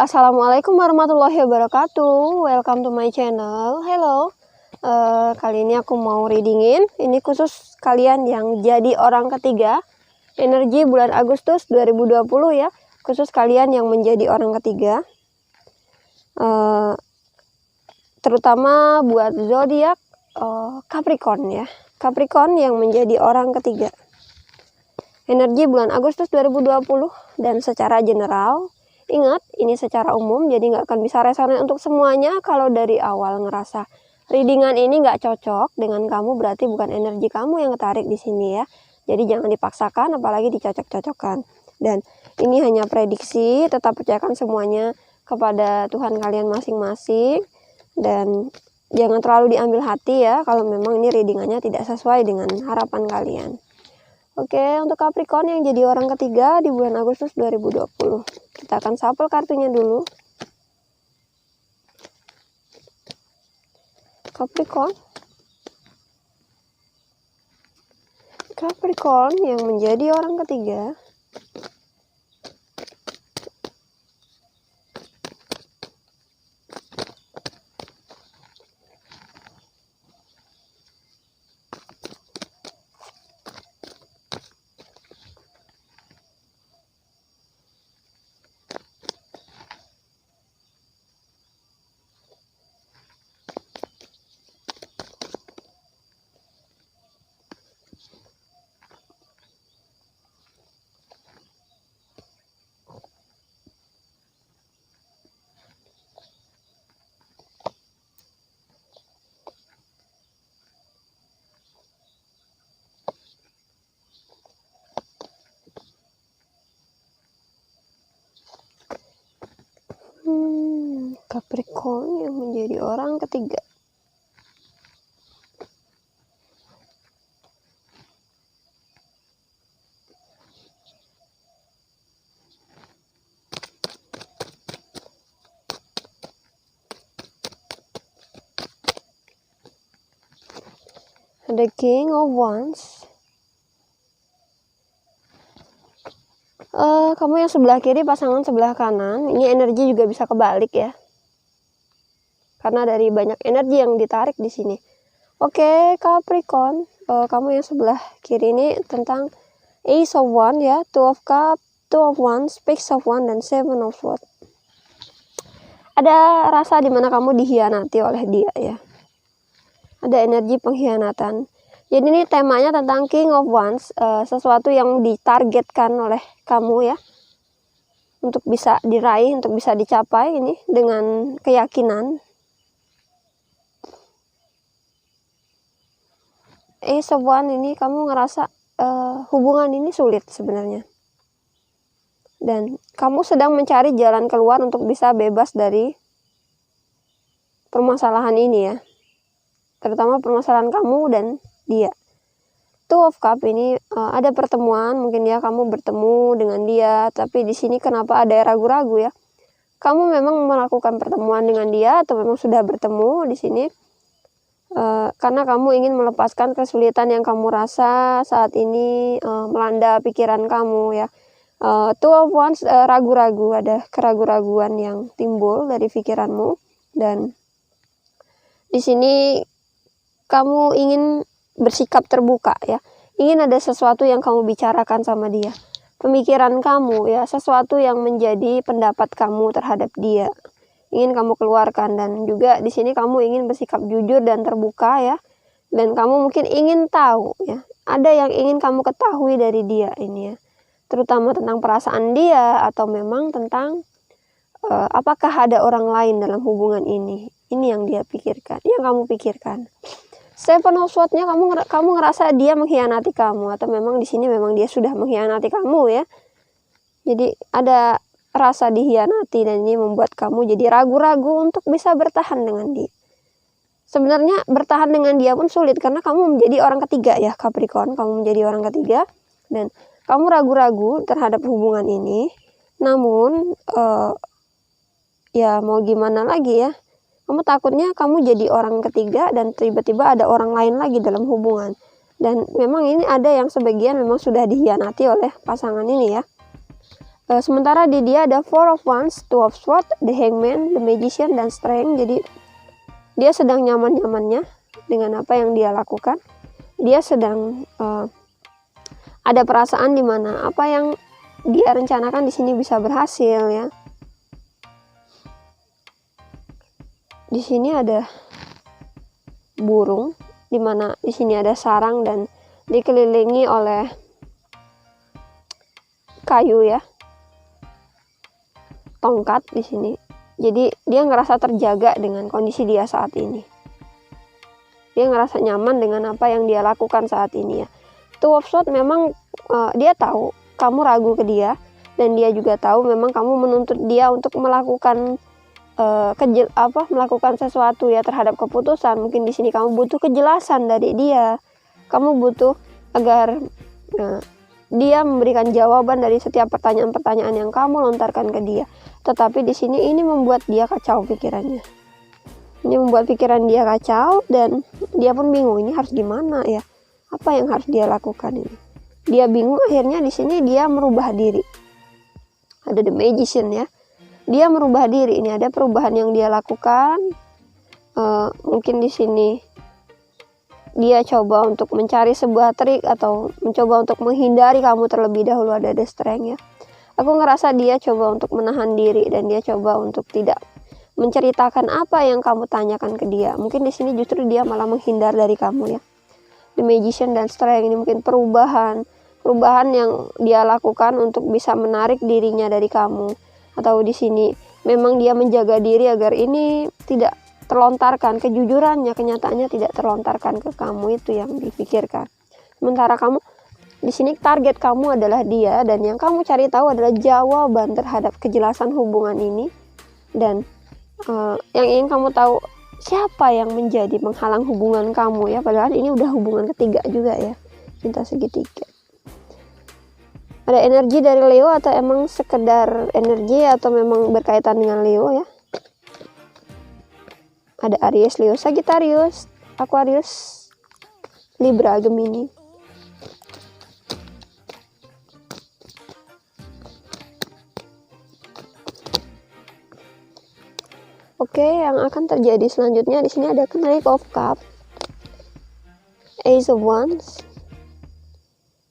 Assalamualaikum warahmatullahi wabarakatuh. Welcome to my channel. Hello. Kali ini aku mau readingin. Ini khusus kalian yang jadi orang ketiga. Energi bulan Agustus 2020 ya. Khusus kalian yang menjadi orang ketiga. Terutama buat zodiak Capricorn ya. Capricorn yang menjadi orang ketiga. Energi bulan Agustus 2020 dan secara general. Ingat, ini secara umum, jadi nggak akan bisa resonan untuk semuanya. Kalau dari awal ngerasa readingan ini nggak cocok dengan kamu, berarti bukan energi kamu yang ketarik di sini ya. Jadi jangan dipaksakan, apalagi dicocok-cocokkan. Dan ini hanya prediksi, tetap percayakan semuanya kepada Tuhan kalian masing-masing. Dan jangan terlalu diambil hati ya, kalau memang ini readingannya tidak sesuai dengan harapan kalian. Oke, untuk Capricorn yang jadi orang ketiga di bulan Agustus 2020. Kita akan shuffle kartunya dulu. Capricorn yang menjadi orang ketiga. Capricorn yang menjadi orang ketiga. The King of Wands. Kamu yang sebelah kiri, pasangan sebelah kanan. Ini energi juga bisa kebalik ya. Karena dari banyak energi yang ditarik di sini. Oke, Capricorn, kamu yang sebelah kiri ini tentang Ace of Wands ya, Two of Cups, Two of Wands, Page of Wands, dan Seven of Swords. Ada rasa dimana kamu dikhianati oleh dia ya. Ada energi pengkhianatan. Jadi ini temanya tentang King of Wands, sesuatu yang ditargetkan oleh kamu ya, untuk bisa diraih, untuk bisa dicapai ini dengan keyakinan. Ace of Wands ini kamu ngerasa hubungan ini sulit sebenarnya. Dan kamu sedang mencari jalan keluar untuk bisa bebas dari permasalahan ini ya. Terutama permasalahan kamu dan dia. Two of Cups ini ada pertemuan, mungkin ya kamu bertemu dengan dia, tapi di sini kenapa ada ragu-ragu ya? Kamu memang melakukan pertemuan dengan dia atau memang sudah bertemu di sini? Karena kamu ingin melepaskan kesulitan yang kamu rasa saat ini melanda pikiran kamu ya. Two of Wands ragu-ragu, ada keraguan-raguan yang timbul dari pikiranmu, dan di sini kamu ingin bersikap terbuka ya, ingin ada sesuatu yang kamu bicarakan sama dia, pemikiran kamu ya, sesuatu yang menjadi pendapat kamu terhadap dia, ingin kamu keluarkan. Dan juga di sini kamu ingin bersikap jujur dan terbuka ya, dan kamu mungkin ingin tahu ya, ada yang ingin kamu ketahui dari dia ini ya, terutama tentang perasaan dia, atau memang tentang apakah ada orang lain dalam hubungan ini yang dia pikirkan, yang kamu pikirkan. Seven of Swords-nya kamu ngerasa dia mengkhianati kamu, atau memang di sini memang dia sudah mengkhianati kamu ya. Jadi ada rasa dikhianati, dan ini membuat kamu jadi ragu-ragu untuk bisa bertahan dengan dia. Sebenarnya bertahan dengan dia pun sulit karena kamu menjadi orang ketiga ya Capricorn, kamu menjadi orang ketiga dan kamu ragu-ragu terhadap hubungan ini. Namun ya mau gimana lagi ya. Kamu takutnya kamu jadi orang ketiga dan tiba-tiba ada orang lain lagi dalam hubungan. Dan memang ini ada yang sebagian memang sudah dikhianati oleh pasangan ini ya. Sementara di dia ada Four of Wands, Two of Swords, The Hangman, The Magician, dan Strength. Jadi dia sedang nyaman-nyamannya dengan apa yang dia lakukan. Dia sedang ada perasaan di mana apa yang dia rencanakan di sini bisa berhasil ya. Di sini ada burung, di mana di sini ada sarang dan dikelilingi oleh kayu ya, tongkat di sini. Jadi dia ngerasa terjaga dengan kondisi dia saat ini. Dia ngerasa nyaman dengan apa yang dia lakukan saat ini ya. Two of Swords memang dia tahu kamu ragu ke dia, dan dia juga tahu memang kamu menuntut dia untuk melakukan melakukan sesuatu ya terhadap keputusan. Mungkin di sini kamu butuh kejelasan dari dia. Kamu butuh agar dia memberikan jawaban dari setiap pertanyaan-pertanyaan yang kamu lontarkan ke dia. Tetapi di sini ini membuat dia kacau pikirannya. Ini membuat pikiran dia kacau dan dia pun bingung, ini harus gimana ya? Apa yang harus dia lakukan ini? Dia bingung, akhirnya di sini dia merubah diri. Ada The Magician ya. Dia merubah diri, ini ada perubahan yang dia lakukan. Mungkin di sini dia coba untuk mencari sebuah trik atau mencoba untuk menghindari kamu terlebih dahulu. Ada The Strength ya. Aku ngerasa dia coba untuk menahan diri dan dia coba untuk tidak menceritakan apa yang kamu tanyakan ke dia. Mungkin di sini justru dia malah menghindar dari kamu ya. The Magician dan Strength ini mungkin perubahan yang dia lakukan untuk bisa menarik dirinya dari kamu. Atau di sini memang dia menjaga diri agar ini tidak terlontarkan, kejujurannya, kenyataannya tidak terlontarkan ke kamu, itu yang dipikirkan. Sementara kamu di sini target kamu adalah dia, dan yang kamu cari tahu adalah jawaban terhadap kejelasan hubungan ini. Dan yang ingin kamu tahu siapa yang menjadi penghalang hubungan kamu ya, padahal ini udah hubungan ketiga juga ya, cinta segitiga. Ada energi dari Leo atau emang sekedar energi atau memang berkaitan dengan Leo ya. Ada Aries, Leo, Sagittarius, Aquarius, Libra, Gemini. Oke, yang akan terjadi selanjutnya di sini ada Knight of Cups, Ace of Wands,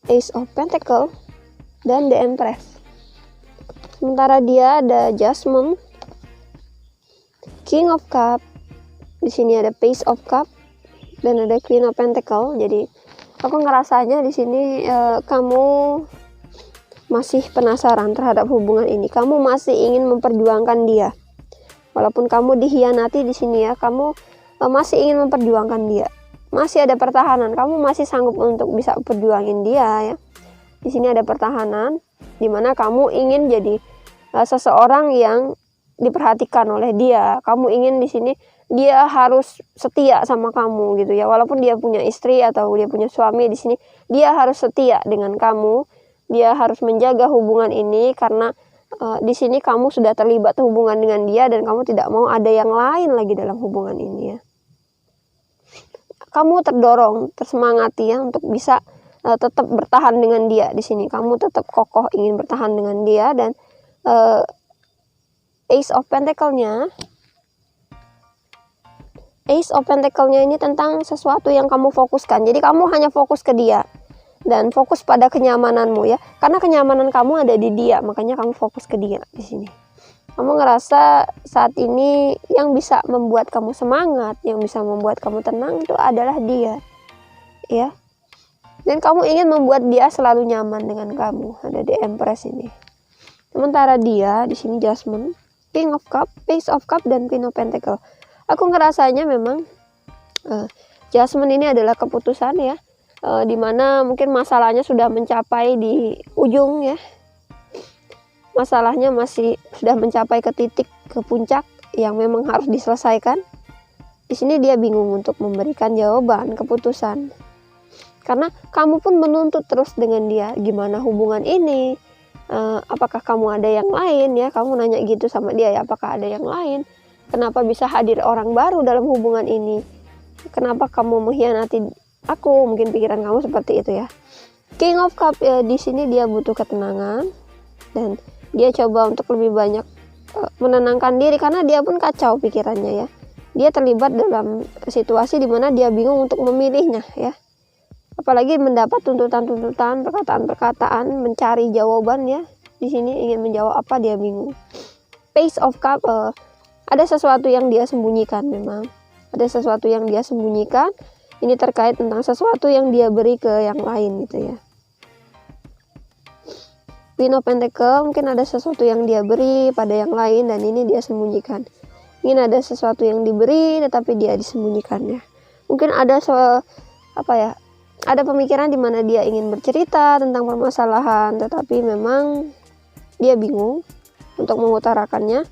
Ace of Pentacles, dan The Empress. Sementara dia ada Judgment, King of Cups, di sini ada Page of Cups, dan ada Queen of Pentacles. Jadi aku ngerasanya di sini kamu masih penasaran terhadap hubungan ini. Kamu masih ingin memperjuangkan dia. Walaupun kamu dikhianati di sini ya, kamu masih ingin memperjuangkan dia. Masih ada pertahanan, kamu masih sanggup untuk bisa perjuangin dia ya. Di sini ada pertahanan di mana kamu ingin jadi seseorang yang diperhatikan oleh dia. Kamu ingin di sini dia harus setia sama kamu gitu ya. Walaupun dia punya istri atau dia punya suami, di sini dia harus setia dengan kamu. Dia harus menjaga hubungan ini karena di sini kamu sudah terlibat hubungan dengan dia dan kamu tidak mau ada yang lain lagi dalam hubungan ini ya. Kamu terdorong, tersemangati ya untuk bisa tetap bertahan dengan dia di sini. Kamu tetap kokoh ingin bertahan dengan dia. Dan Ace of Pentacles-nya ini tentang sesuatu yang kamu fokuskan. Jadi kamu hanya fokus ke dia dan fokus pada kenyamananmu ya. Karena kenyamanan kamu ada di dia, makanya kamu fokus ke dia di sini. Kamu ngerasa saat ini yang bisa membuat kamu semangat, yang bisa membuat kamu tenang itu adalah dia. Ya. Dan kamu ingin membuat dia selalu nyaman dengan kamu. Ada The Empress ini. Sementara dia di sini Judgment, King of Cups, Page of Cups, dan Queen of Pentacles. Aku ngerasanya memang Judgment ini adalah keputusan ya. Dimana mungkin masalahnya sudah mencapai di ujung ya. Masalahnya masih sudah mencapai ke titik, ke puncak yang memang harus diselesaikan. Di sini dia bingung untuk memberikan jawaban, keputusan. Karena kamu pun menuntut terus dengan dia. Gimana hubungan ini? Apakah kamu ada yang lain ya? Kamu nanya gitu sama dia ya, apakah ada yang lain? Kenapa bisa hadir orang baru dalam hubungan ini? Kenapa kamu mengkhianati aku? Mungkin pikiran kamu seperti itu ya. King of Cups di sini dia butuh ketenangan dan Dia coba untuk lebih banyak menenangkan diri karena dia pun kacau pikirannya ya. Dia terlibat dalam situasi di mana dia bingung untuk memilihnya ya. Apalagi mendapat tuntutan-tuntutan, perkataan-perkataan, mencari jawaban ya. Di sini ingin menjawab apa, dia bingung. Page of Cup, ada sesuatu yang dia sembunyikan memang. Ada sesuatu yang dia sembunyikan. Ini terkait tentang sesuatu yang dia beri ke yang lain gitu ya. Queen of Pentacle, mungkin ada sesuatu yang dia beri pada yang lain dan ini dia sembunyikan. Mungkin ada sesuatu yang diberi tetapi dia disembunyikan ya. Mungkin ada ada pemikiran di mana dia ingin bercerita tentang permasalahan tetapi memang dia bingung untuk mengutarakannya.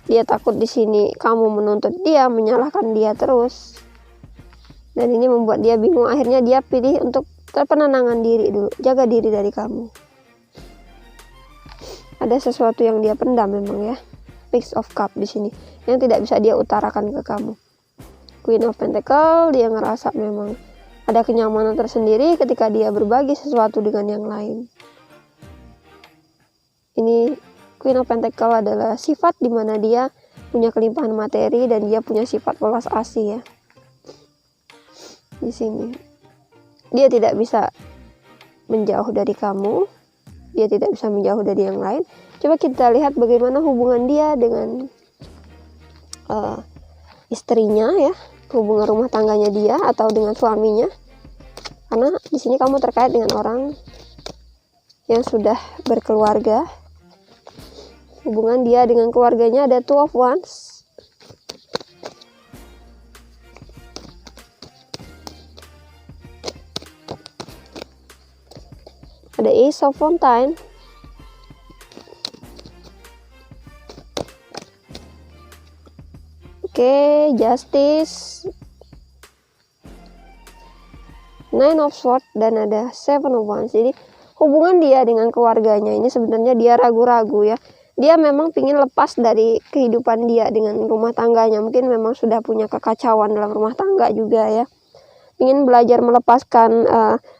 Dia takut di sini kamu menuntut dia, menyalahkan dia terus. Dan ini membuat dia bingung, akhirnya dia pilih untuk penenangan diri dulu, jaga diri dari kamu. Ada sesuatu yang dia pendam memang ya. Page of Cup di sini yang tidak bisa dia utarakan ke kamu. Queen of Pentacle, dia ngerasa memang ada kenyamanan tersendiri ketika dia berbagi sesuatu dengan yang lain. Ini Queen of Pentacle adalah sifat di mana dia punya kelimpahan materi dan dia punya sifat welas asih ya. Di sini dia tidak bisa menjauh dari kamu, dia tidak bisa menjauh dari yang lain. Coba kita lihat bagaimana hubungan dia dengan istrinya ya, hubungan rumah tangganya dia atau dengan suaminya. Karena di sini kamu terkait dengan orang yang sudah berkeluarga. Hubungan dia dengan keluarganya ada Two of Wands. Ada Ace of Fontaine. Oke, Justice. Nine of Swords dan ada Seven of Wands. Jadi hubungan dia dengan keluarganya ini sebenarnya dia ragu-ragu ya. Dia memang ingin lepas dari kehidupan dia dengan rumah tangganya. Mungkin memang sudah punya kekacauan dalam rumah tangga juga ya. Ingin belajar melepaskan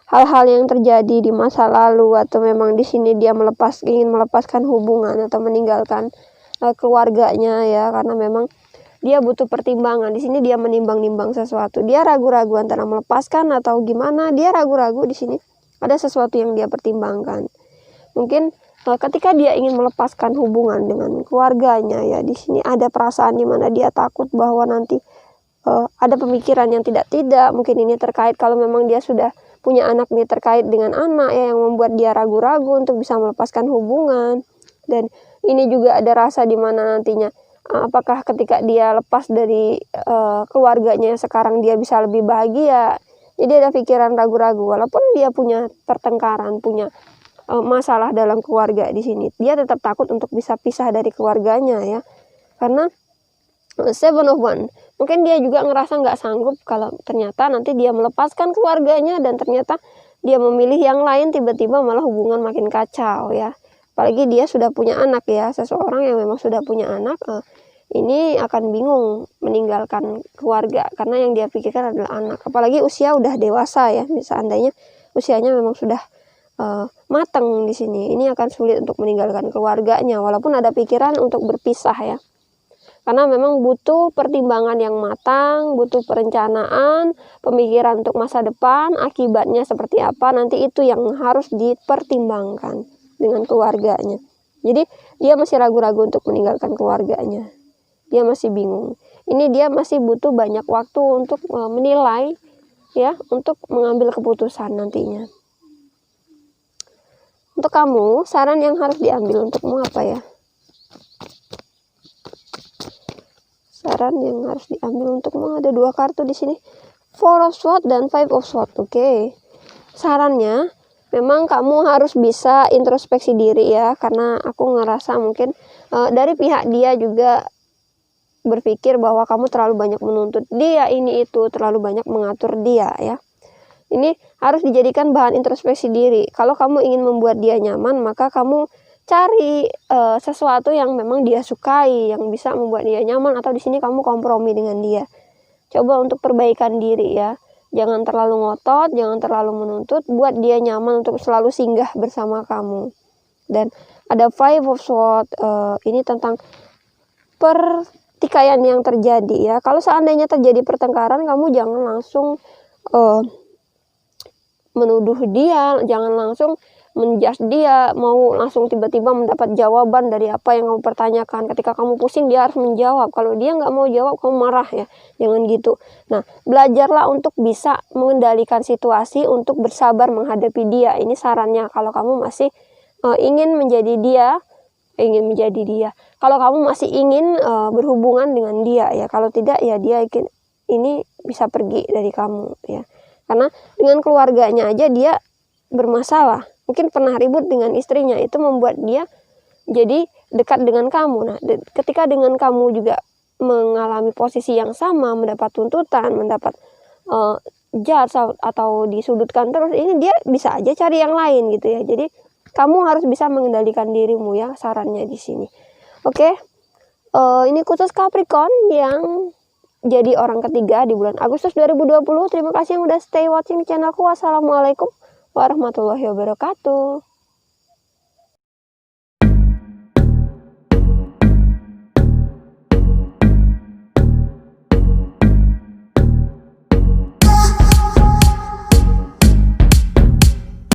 hal-hal yang terjadi di masa lalu, atau memang di sini dia ingin melepaskan hubungan atau meninggalkan keluarganya ya, karena memang dia butuh pertimbangan. Di sini dia menimbang-nimbang sesuatu. Dia ragu-ragu antara melepaskan atau gimana. Dia ragu-ragu di sini. Ada sesuatu yang dia pertimbangkan. Mungkin ketika dia ingin melepaskan hubungan dengan keluarganya ya, di sini ada perasaan di mana dia takut bahwa nanti ada pemikiran yang tidak. Mungkin ini terkait kalau memang dia sudah punya anak, nih terkait dengan anak ya, yang membuat dia ragu-ragu untuk bisa melepaskan hubungan. Dan ini juga ada rasa di mana nantinya apakah ketika dia lepas dari keluarganya sekarang dia bisa lebih bahagia. Jadi ada pikiran ragu-ragu walaupun dia punya pertengkaran, punya masalah dalam keluarga di sini. Dia tetap takut untuk bisa pisah dari keluarganya ya. Karena Seven of Wands, mungkin dia juga ngerasa nggak sanggup kalau ternyata nanti dia melepaskan keluarganya dan ternyata dia memilih yang lain, tiba-tiba malah hubungan makin kacau ya. Apalagi dia sudah punya anak ya, seseorang yang memang sudah punya anak ini akan bingung meninggalkan keluarga karena yang dia pikirkan adalah anak. Apalagi usia udah dewasa ya, seandainya usianya memang sudah matang di sini, ini akan sulit untuk meninggalkan keluarganya walaupun ada pikiran untuk berpisah ya. Karena memang butuh pertimbangan yang matang, butuh perencanaan, pemikiran untuk masa depan, akibatnya seperti apa, nanti itu yang harus dipertimbangkan dengan keluarganya. Jadi dia masih ragu-ragu untuk meninggalkan keluarganya. Dia masih bingung. Ini dia masih butuh banyak waktu untuk menilai ya, untuk mengambil keputusan nantinya. Untuk kamu, saran yang harus diambil untukmu apa ya? Saran yang harus diambil untukmu ada dua kartu di sini, Four of Swords dan Five of Swords. Oke. Sarannya memang kamu harus bisa introspeksi diri ya, karena aku ngerasa mungkin dari pihak dia juga berpikir bahwa kamu terlalu banyak menuntut dia ini itu, terlalu banyak mengatur dia ya. Ini harus dijadikan bahan introspeksi diri. Kalau kamu ingin membuat dia nyaman, maka kamu cari sesuatu yang memang dia sukai, yang bisa membuat dia nyaman, atau di sini kamu kompromi dengan dia. Coba untuk perbaikan diri ya. Jangan terlalu ngotot, jangan terlalu menuntut, buat dia nyaman untuk selalu singgah bersama kamu. Dan Ada Five of Swords, ini tentang pertikaian yang terjadi ya. Kalau seandainya terjadi pertengkaran, kamu jangan langsung menuduh dia, jangan langsung menjudge dia, mau langsung tiba-tiba mendapat jawaban dari apa yang kamu pertanyakan. Ketika kamu pusing, dia harus menjawab. Kalau dia nggak mau jawab, kamu marah ya. Jangan gitu. Nah, belajarlah untuk bisa mengendalikan situasi, untuk bersabar menghadapi dia. Ini sarannya kalau kamu masih ingin menjadi dia. Kalau kamu masih ingin berhubungan dengan dia ya. Kalau tidak ya dia ini bisa pergi dari kamu ya. Karena dengan keluarganya aja dia bermasalah. Mungkin pernah ribut dengan istrinya, itu membuat dia jadi dekat dengan kamu. Nah, ketika dengan kamu juga mengalami posisi yang sama, mendapat tuntutan, mendapat judge atau disudutkan terus, ini dia bisa aja cari yang lain gitu ya. Jadi kamu harus bisa mengendalikan dirimu ya, sarannya di sini. Oke. Ini khusus Capricorn yang jadi orang ketiga di bulan Agustus 2020. Terima kasih yang udah stay watching channelku. Wassalamualaikum warahmatullahi wabarakatuh.